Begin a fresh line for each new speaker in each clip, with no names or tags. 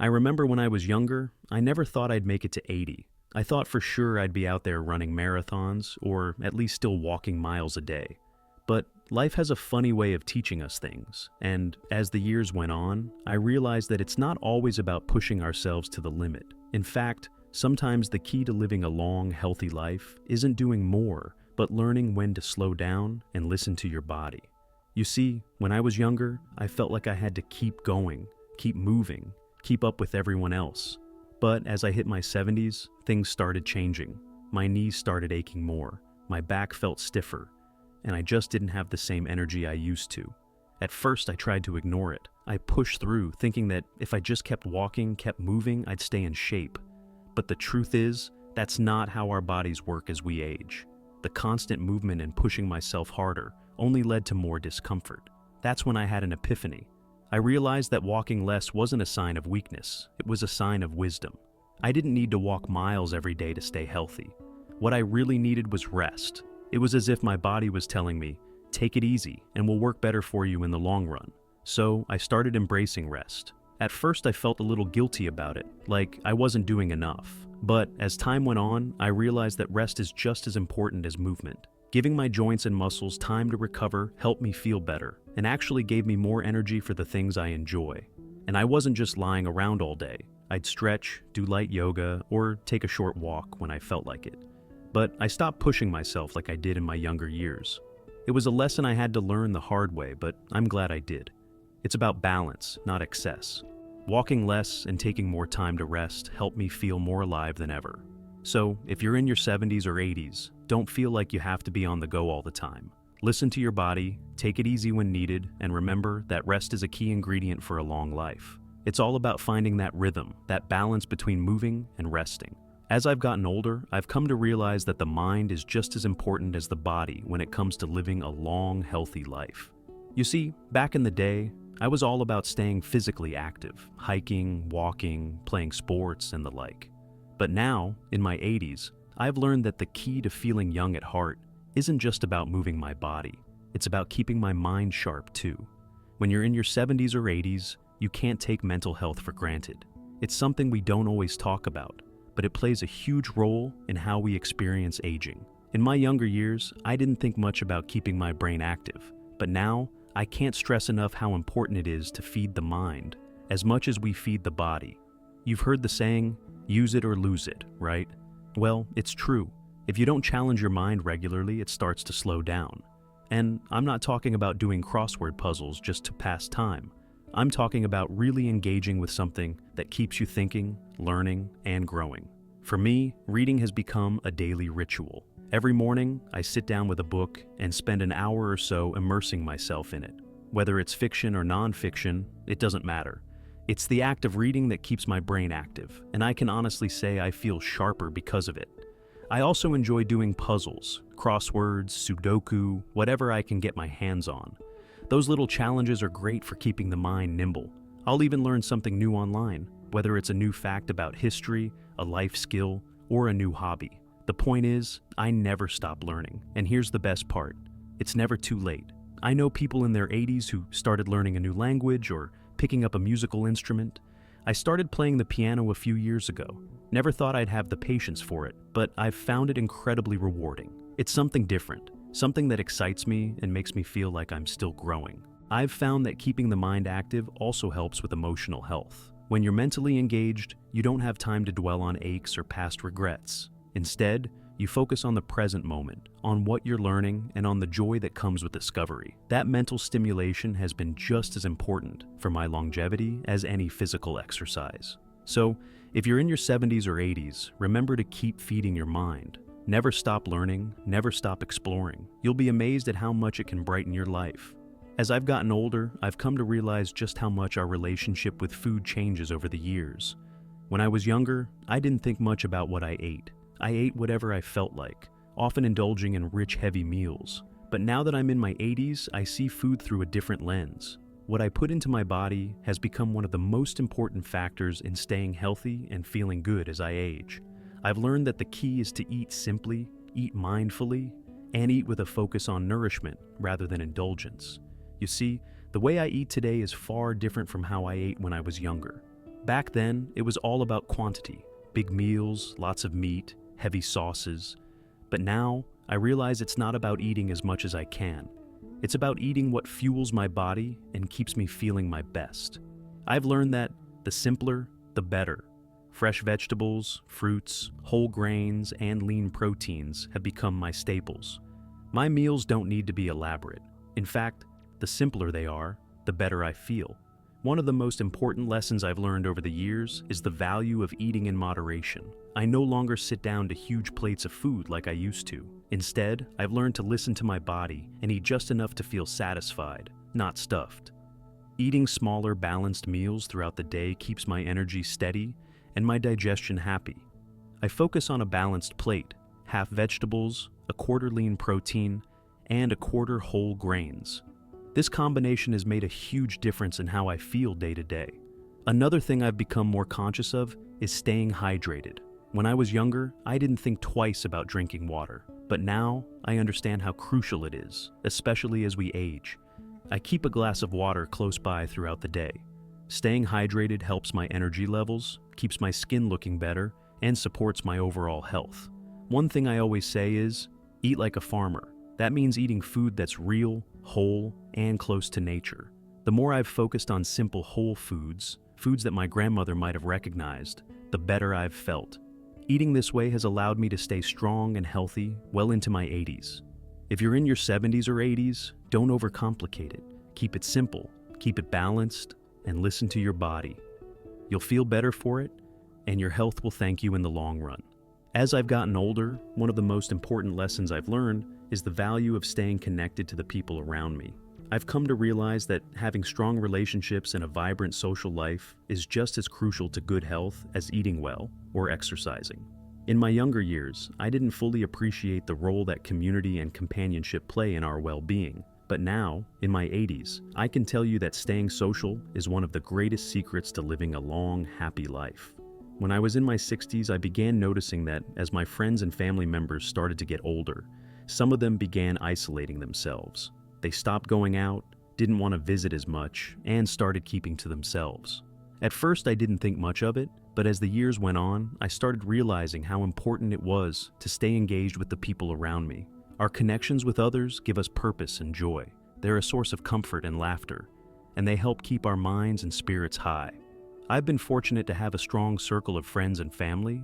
I remember when I was younger, I never thought I'd make it to 80. I thought for sure I'd be out there running marathons, or at least still walking miles a day. But life has a funny way of teaching us things, and as the years went on, I realized that it's not always about pushing ourselves to the limit. In fact, sometimes the key to living a long, healthy life isn't doing more, but learning when to slow down and listen to your body. You see, when I was younger, I felt like I had to keep going, keep moving, keep up with everyone else. But as I hit my 70s, things started changing. My knees started aching more, my back felt stiffer, and I just didn't have the same energy I used to. At first, I tried to ignore it. I pushed through, thinking that if I just kept walking, kept moving, I'd stay in shape. But the truth is, that's not how our bodies work as we age. The constant movement and pushing myself harder only led to more discomfort. That's when I had an epiphany. I realized that walking less wasn't a sign of weakness, it was a sign of wisdom. I didn't need to walk miles every day to stay healthy. What I really needed was rest. It was as if my body was telling me, take it easy and we'll work better for you in the long run. So I started embracing rest. At first I felt a little guilty about it, like I wasn't doing enough. But as time went on, I realized that rest is just as important as movement. Giving my joints and muscles time to recover helped me feel better, and actually gave me more energy for the things I enjoy. And I wasn't just lying around all day. I'd stretch, do light yoga, or take a short walk when I felt like it. But I stopped pushing myself like I did in my younger years. It was a lesson I had to learn the hard way, but I'm glad I did. It's about balance, not excess. Walking less and taking more time to rest helped me feel more alive than ever. So, if you're in your 70s or 80s, don't feel like you have to be on the go all the time. Listen to your body, take it easy when needed, and remember that rest is a key ingredient for a long life. It's all about finding that rhythm, that balance between moving and resting. As I've gotten older, I've come to realize that the mind is just as important as the body when it comes to living a long, healthy life. You see, back in the day, I was all about staying physically active, hiking, walking, playing sports, and the like. But now, in my 80s, I've learned that the key to feeling young at heart isn't just about moving my body. It's about keeping my mind sharp too. When you're in your 70s or 80s, you can't take mental health for granted. It's something we don't always talk about, but it plays a huge role in how we experience aging. In my younger years, I didn't think much about keeping my brain active, but now I can't stress enough how important it is to feed the mind as much as we feed the body. You've heard the saying, use it or lose it, right? Well, it's true. If you don't challenge your mind regularly, it starts to slow down. And I'm not talking about doing crossword puzzles just to pass time. I'm talking about really engaging with something that keeps you thinking, learning, and growing. For me, reading has become a daily ritual. Every morning, I sit down with a book and spend an hour or so immersing myself in it. Whether it's fiction or nonfiction, it doesn't matter. It's the act of reading that keeps my brain active, and I can honestly say I feel sharper because of it. I also enjoy doing puzzles, crosswords, Sudoku, whatever I can get my hands on. Those little challenges are great for keeping the mind nimble. I'll even learn something new online, whether it's a new fact about history, a life skill, or a new hobby. The point is, I never stop learning, and here's the best part. It's never too late. I know people in their 80s who started learning a new language or picking up a musical instrument. I started playing the piano a few years ago. Never thought I'd have the patience for it, but I've found it incredibly rewarding. It's something different, something that excites me and makes me feel like I'm still growing. I've found that keeping the mind active also helps with emotional health. When you're mentally engaged, you don't have time to dwell on aches or past regrets. Instead, you focus on the present moment, on what you're learning, and on the joy that comes with discovery. That mental stimulation has been just as important for my longevity as any physical exercise. So, if you're in your 70s or 80s, remember to keep feeding your mind. Never stop learning, never stop exploring. You'll be amazed at how much it can brighten your life. As I've gotten older, I've come to realize just how much our relationship with food changes over the years. When I was younger, I didn't think much about what I ate. I ate whatever I felt like, often indulging in rich, heavy meals. But now that I'm in my 80s, I see food through a different lens. What I put into my body has become one of the most important factors in staying healthy and feeling good as I age. I've learned that the key is to eat simply, eat mindfully, and eat with a focus on nourishment rather than indulgence. You see, the way I eat today is far different from how I ate when I was younger. Back then, it was all about quantity, big meals, lots of meat, heavy sauces. But now, I realize it's not about eating as much as I can. It's about eating what fuels my body and keeps me feeling my best. I've learned that the simpler, the better. Fresh vegetables, fruits, whole grains, and lean proteins have become my staples. My meals don't need to be elaborate. In fact, the simpler they are, the better I feel. One of the most important lessons I've learned over the years is the value of eating in moderation. I no longer sit down to huge plates of food like I used to. Instead, I've learned to listen to my body and eat just enough to feel satisfied, not stuffed. Eating smaller, balanced meals throughout the day keeps my energy steady and my digestion happy. I focus on a balanced plate, half vegetables, a quarter lean protein, and a quarter whole grains. This combination has made a huge difference in how I feel day to day. Another thing I've become more conscious of is staying hydrated. When I was younger, I didn't think twice about drinking water, but now I understand how crucial it is, especially as we age. I keep a glass of water close by throughout the day. Staying hydrated helps my energy levels, keeps my skin looking better, and supports my overall health. One thing I always say is, eat like a farmer. That means eating food that's real, whole, and close to nature. The more I've focused on simple whole foods, foods that my grandmother might have recognized, the better I've felt. Eating this way has allowed me to stay strong and healthy well into my 80s. If you're in your 70s or 80s, don't overcomplicate it. Keep it simple, keep it balanced, and listen to your body. You'll feel better for it, and your health will thank you in the long run. As I've gotten older, one of the most important lessons I've learned is the value of staying connected to the people around me. I've come to realize that having strong relationships and a vibrant social life is just as crucial to good health as eating well or exercising. In my younger years, I didn't fully appreciate the role that community and companionship play in our well-being. But now, in my 80s, I can tell you that staying social is one of the greatest secrets to living a long, happy life. When I was in my 60s, I began noticing that as my friends and family members started to get older, some of them began isolating themselves. They stopped going out, didn't want to visit as much, and started keeping to themselves. At first, I didn't think much of it, but as the years went on, I started realizing how important it was to stay engaged with the people around me. Our connections with others give us purpose and joy. They're a source of comfort and laughter, and they help keep our minds and spirits high. I've been fortunate to have a strong circle of friends and family,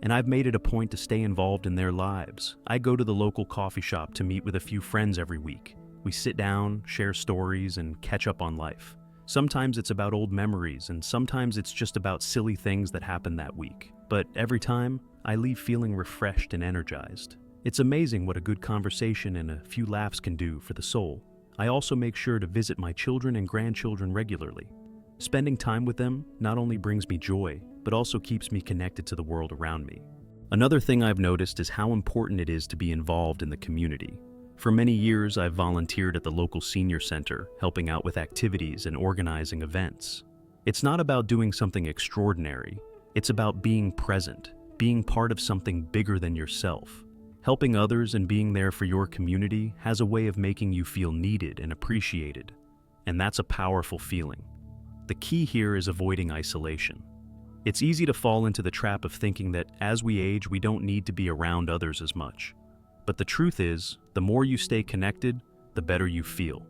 and I've made it a point to stay involved in their lives. I go to the local coffee shop to meet with a few friends every week. We sit down, share stories, and catch up on life. Sometimes it's about old memories, and sometimes it's just about silly things that happened that week. But every time, I leave feeling refreshed and energized. It's amazing what a good conversation and a few laughs can do for the soul. I also make sure to visit my children and grandchildren regularly. Spending time with them not only brings me joy, but also keeps me connected to the world around me. Another thing I've noticed is how important it is to be involved in the community. For many years, I've volunteered at the local senior center, helping out with activities and organizing events. It's not about doing something extraordinary. It's about being present, being part of something bigger than yourself. Helping others and being there for your community has a way of making you feel needed and appreciated, and that's a powerful feeling. The key here is avoiding isolation. It's easy to fall into the trap of thinking that as we age, we don't need to be around others as much. But the truth is, the more you stay connected, the better you feel.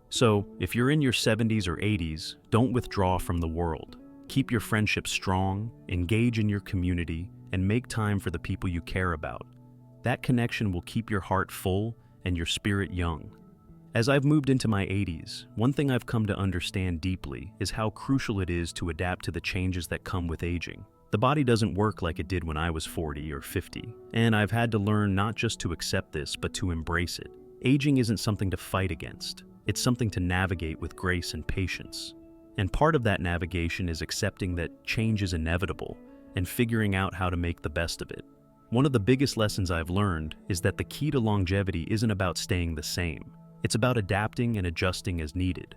So, if you're in your 70s or 80s, don't withdraw from the world. Keep your friendships strong, engage in your community, and make time for the people you care about. That connection will keep your heart full and your spirit young. As I've moved into my 80s, one thing I've come to understand deeply is how crucial it is to adapt to the changes that come with aging. The body doesn't work like it did when I was 40 or 50, and I've had to learn not just to accept this, but to embrace it. Aging isn't something to fight against. It's something to navigate with grace and patience. And part of that navigation is accepting that change is inevitable and figuring out how to make the best of it. One of the biggest lessons I've learned is that the key to longevity isn't about staying the same. It's about adapting and adjusting as needed.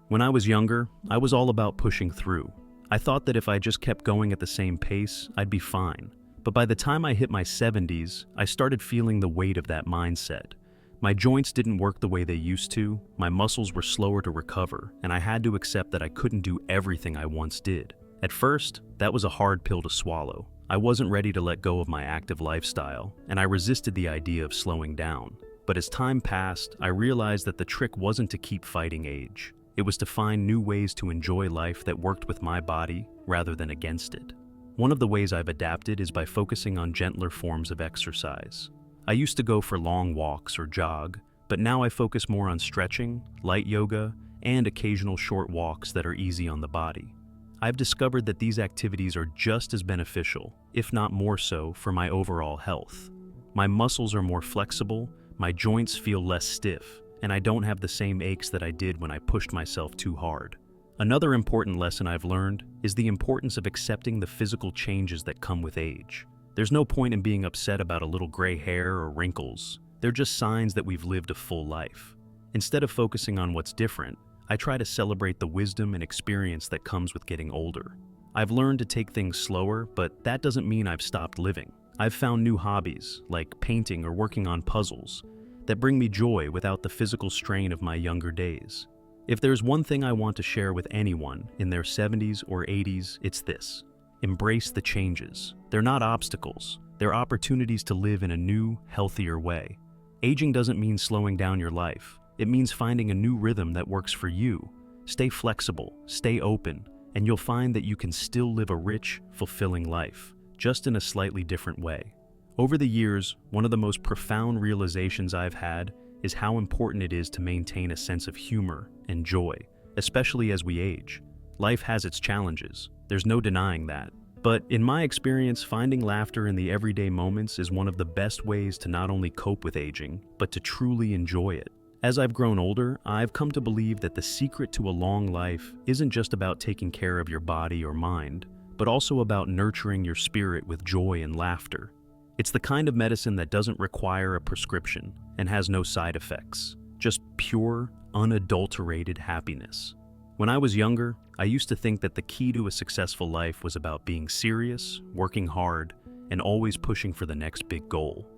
When I was younger, I was all about pushing through. I thought that if I just kept going at the same pace, I'd be fine. But by the time I hit my 70s, I started feeling the weight of that mindset. My joints didn't work the way they used to, my muscles were slower to recover, and I had to accept that I couldn't do everything I once did. At first, that was a hard pill to swallow. I wasn't ready to let go of my active lifestyle, and I resisted the idea of slowing down. But as time passed, I realized that the trick wasn't to keep fighting age. It was to find new ways to enjoy life that worked with my body rather than against it. One of the ways I've adapted is by focusing on gentler forms of exercise. I used to go for long walks or jog, but now I focus more on stretching, light yoga, and occasional short walks that are easy on the body. I've discovered that these activities are just as beneficial, if not more so, for my overall health. My muscles are more flexible, my joints feel less stiff, and I don't have the same aches that I did when I pushed myself too hard. Another important lesson I've learned is the importance of accepting the physical changes that come with age. There's no point in being upset about a little gray hair or wrinkles. They're just signs that we've lived a full life. Instead of focusing on what's different, I try to celebrate the wisdom and experience that comes with getting older. I've learned to take things slower, but that doesn't mean I've stopped living. I've found new hobbies, like painting or working on puzzles, that bring me joy without the physical strain of my younger days. If there's one thing I want to share with anyone in their 70s or 80s, it's this: embrace the changes. They're not obstacles, they're opportunities to live in a new, healthier way. Aging doesn't mean slowing down your life. It means finding a new rhythm that works for you. Stay flexible, stay open, and you'll find that you can still live a rich, fulfilling life, just in a slightly different way. Over the years, one of the most profound realizations I've had is how important it is to maintain a sense of humor and joy, especially as we age. Life has its challenges, there's no denying that. But in my experience, finding laughter in the everyday moments is one of the best ways to not only cope with aging, but to truly enjoy it. As I've grown older, I've come to believe that the secret to a long life isn't just about taking care of your body or mind, but also about nurturing your spirit with joy and laughter. It's the kind of medicine that doesn't require a prescription and has no side effects, just pure, unadulterated happiness. When I was younger, I used to think that the key to a successful life was about being serious, working hard, and always pushing for the next big goal.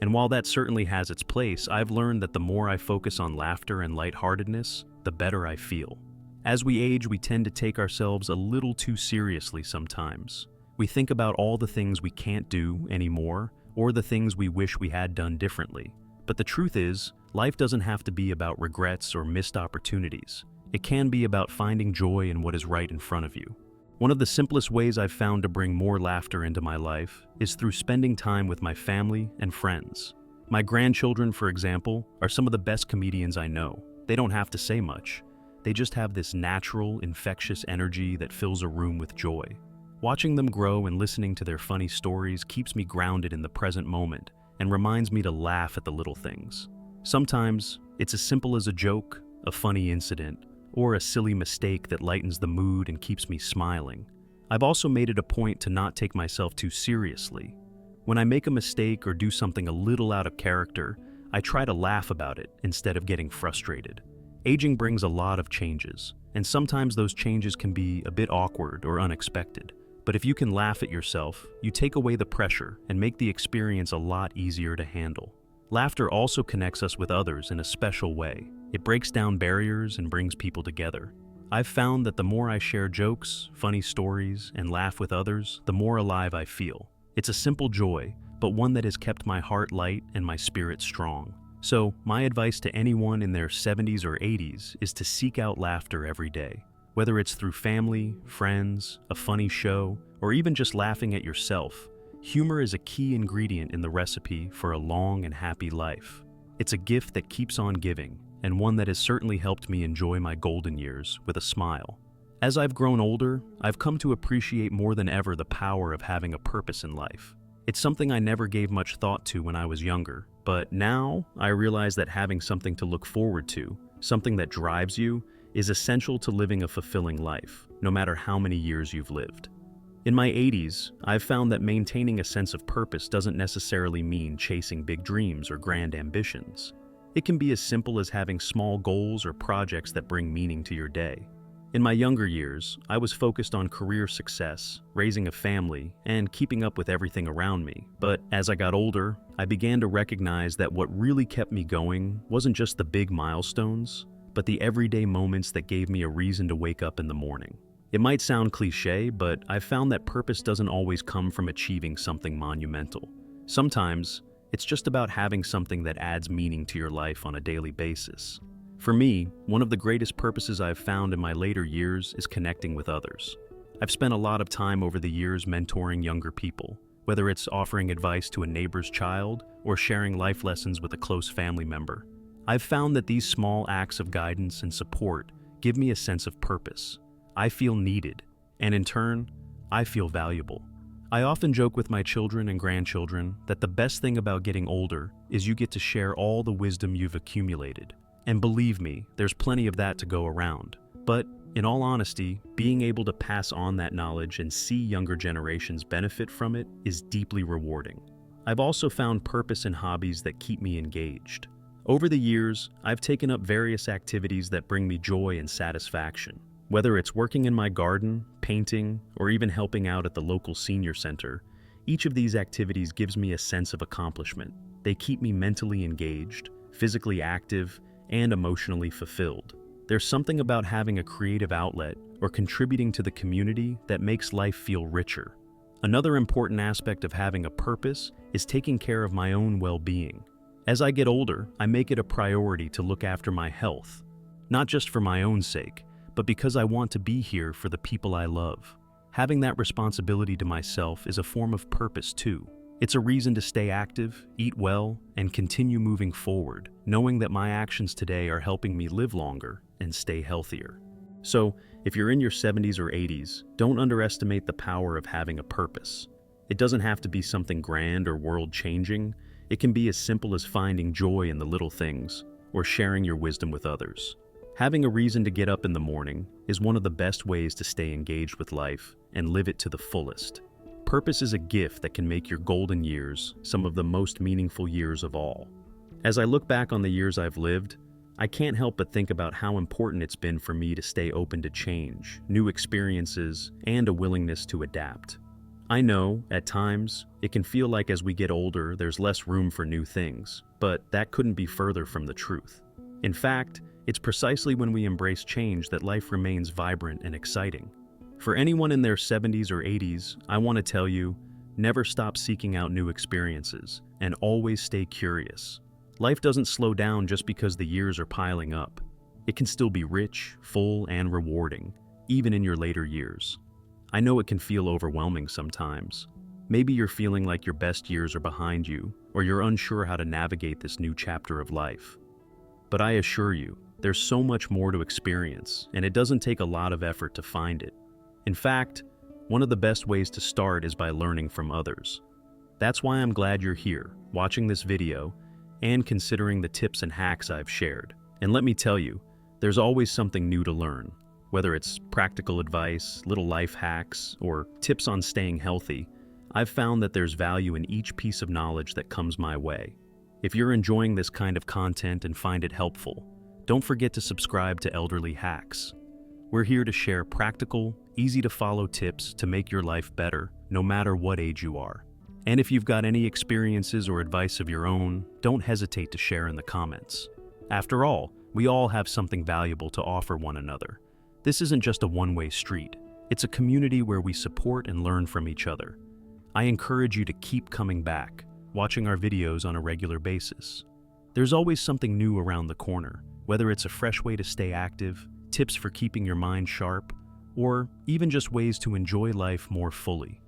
And while that certainly has its place, I've learned that the more I focus on laughter and lightheartedness, the better I feel. As we age, we tend to take ourselves a little too seriously sometimes. We think about all the things we can't do anymore, or the things we wish we had done differently. But the truth is, life doesn't have to be about regrets or missed opportunities. It can be about finding joy in what is right in front of you. One of the simplest ways I've found to bring more laughter into my life is through spending time with my family and friends. My grandchildren, for example, are some of the best comedians I know. They don't have to say much. They just have this natural, infectious energy that fills a room with joy. Watching them grow and listening to their funny stories keeps me grounded in the present moment and reminds me to laugh at the little things. Sometimes, it's as simple as a joke, a funny incident, or a silly mistake that lightens the mood and keeps me smiling. I've also made it a point to not take myself too seriously. When I make a mistake or do something a little out of character, I try to laugh about it instead of getting frustrated. Aging brings a lot of changes, and sometimes those changes can be a bit awkward or unexpected. But if you can laugh at yourself, you take away the pressure and make the experience a lot easier to handle. Laughter also connects us with others in a special way. It breaks down barriers and brings people together. I've found that the more I share jokes, funny stories, and laugh with others, the more alive I feel. It's a simple joy, but one that has kept my heart light and my spirit strong. So, my advice to anyone in their 70s or 80s is to seek out laughter every day. Whether it's through family, friends, a funny show, or even just laughing at yourself, humor is a key ingredient in the recipe for a long and happy life. It's a gift that keeps on giving, and one that has certainly helped me enjoy my golden years with a smile. As I've grown older, I've come to appreciate more than ever the power of having a purpose in life. It's something I never gave much thought to when I was younger, but now I realize that having something to look forward to, something that drives you, is essential to living a fulfilling life, no matter how many years you've lived. In my 80s, I've found that maintaining a sense of purpose doesn't necessarily mean chasing big dreams or grand ambitions. It can be as simple as having small goals or projects that bring meaning to your day. In my younger years, I was focused on career success, raising a family, and keeping up with everything around me. But as I got older, I began to recognize that what really kept me going wasn't just the big milestones, but the everyday moments that gave me a reason to wake up in the morning. It might sound cliche, but I've found that purpose doesn't always come from achieving something monumental. Sometimes, it's just about having something that adds meaning to your life on a daily basis. For me, one of the greatest purposes I've found in my later years is connecting with others. I've spent a lot of time over the years mentoring younger people, whether it's offering advice to a neighbor's child or sharing life lessons with a close family member. I've found that these small acts of guidance and support give me a sense of purpose. I feel needed, and in turn, I feel valuable. I often joke with my children and grandchildren that the best thing about getting older is you get to share all the wisdom you've accumulated. And believe me, there's plenty of that to go around. But in all honesty, being able to pass on that knowledge and see younger generations benefit from it is deeply rewarding. I've also found purpose in hobbies that keep me engaged. Over the years, I've taken up various activities that bring me joy and satisfaction. Whether it's working in my garden, painting, or even helping out at the local senior center, each of these activities gives me a sense of accomplishment. They keep me mentally engaged, physically active, and emotionally fulfilled. There's something about having a creative outlet or contributing to the community that makes life feel richer. Another important aspect of having a purpose is taking care of my own well-being. As I get older, I make it a priority to look after my health, not just for my own sake, but because I want to be here for the people I love. Having that responsibility to myself is a form of purpose too. It's a reason to stay active, eat well, and continue moving forward, knowing that my actions today are helping me live longer and stay healthier. So, if you're in your 70s or 80s, don't underestimate the power of having a purpose. It doesn't have to be something grand or world-changing. It can be as simple as finding joy in the little things or sharing your wisdom with others. Having a reason to get up in the morning is one of the best ways to stay engaged with life and live it to the fullest. Purpose is a gift that can make your golden years some of the most meaningful years of all. As I look back on the years I've lived, I can't help but think about how important it's been for me to stay open to change, new experiences, and a willingness to adapt. I know, at times, it can feel like as we get older, there's less room for new things, but that couldn't be further from the truth. In fact, it's precisely when we embrace change that life remains vibrant and exciting. For anyone in their 70s or 80s, I want to tell you, never stop seeking out new experiences, and always stay curious. Life doesn't slow down just because the years are piling up. It can still be rich, full, and rewarding, even in your later years. I know it can feel overwhelming sometimes. Maybe you're feeling like your best years are behind you, or you're unsure how to navigate this new chapter of life. But I assure you, there's so much more to experience, and it doesn't take a lot of effort to find it. In fact, one of the best ways to start is by learning from others. That's why I'm glad you're here, watching this video, and considering the tips and hacks I've shared. And let me tell you, there's always something new to learn. Whether it's practical advice, little life hacks, or tips on staying healthy, I've found that there's value in each piece of knowledge that comes my way. If you're enjoying this kind of content and find it helpful, don't forget to subscribe to Elderly Hacks. We're here to share practical, easy-to-follow tips to make your life better, no matter what age you are. And if you've got any experiences or advice of your own, don't hesitate to share in the comments. After all, we all have something valuable to offer one another. This isn't just a one-way street. It's a community where we support and learn from each other. I encourage you to keep coming back, watching our videos on a regular basis. There's always something new around the corner, whether it's a fresh way to stay active, tips for keeping your mind sharp, or even just ways to enjoy life more fully.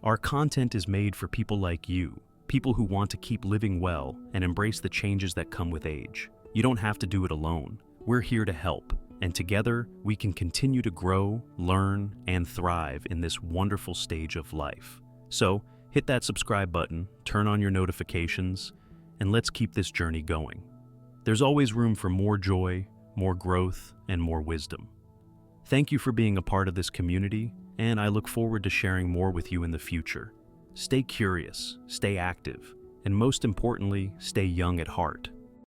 Our content is made for people like you, people who want to keep living well and embrace the changes that come with age. You don't have to do it alone. We're here to help, and together we can continue to grow, learn, and thrive in this wonderful stage of life. So, hit that subscribe button, turn on your notifications, and let's keep this journey going. There's always room for more joy, more growth, and more wisdom. Thank you for being a part of this community, and I look forward to sharing more with you in the future. Stay curious, stay active, and most importantly, stay young at heart.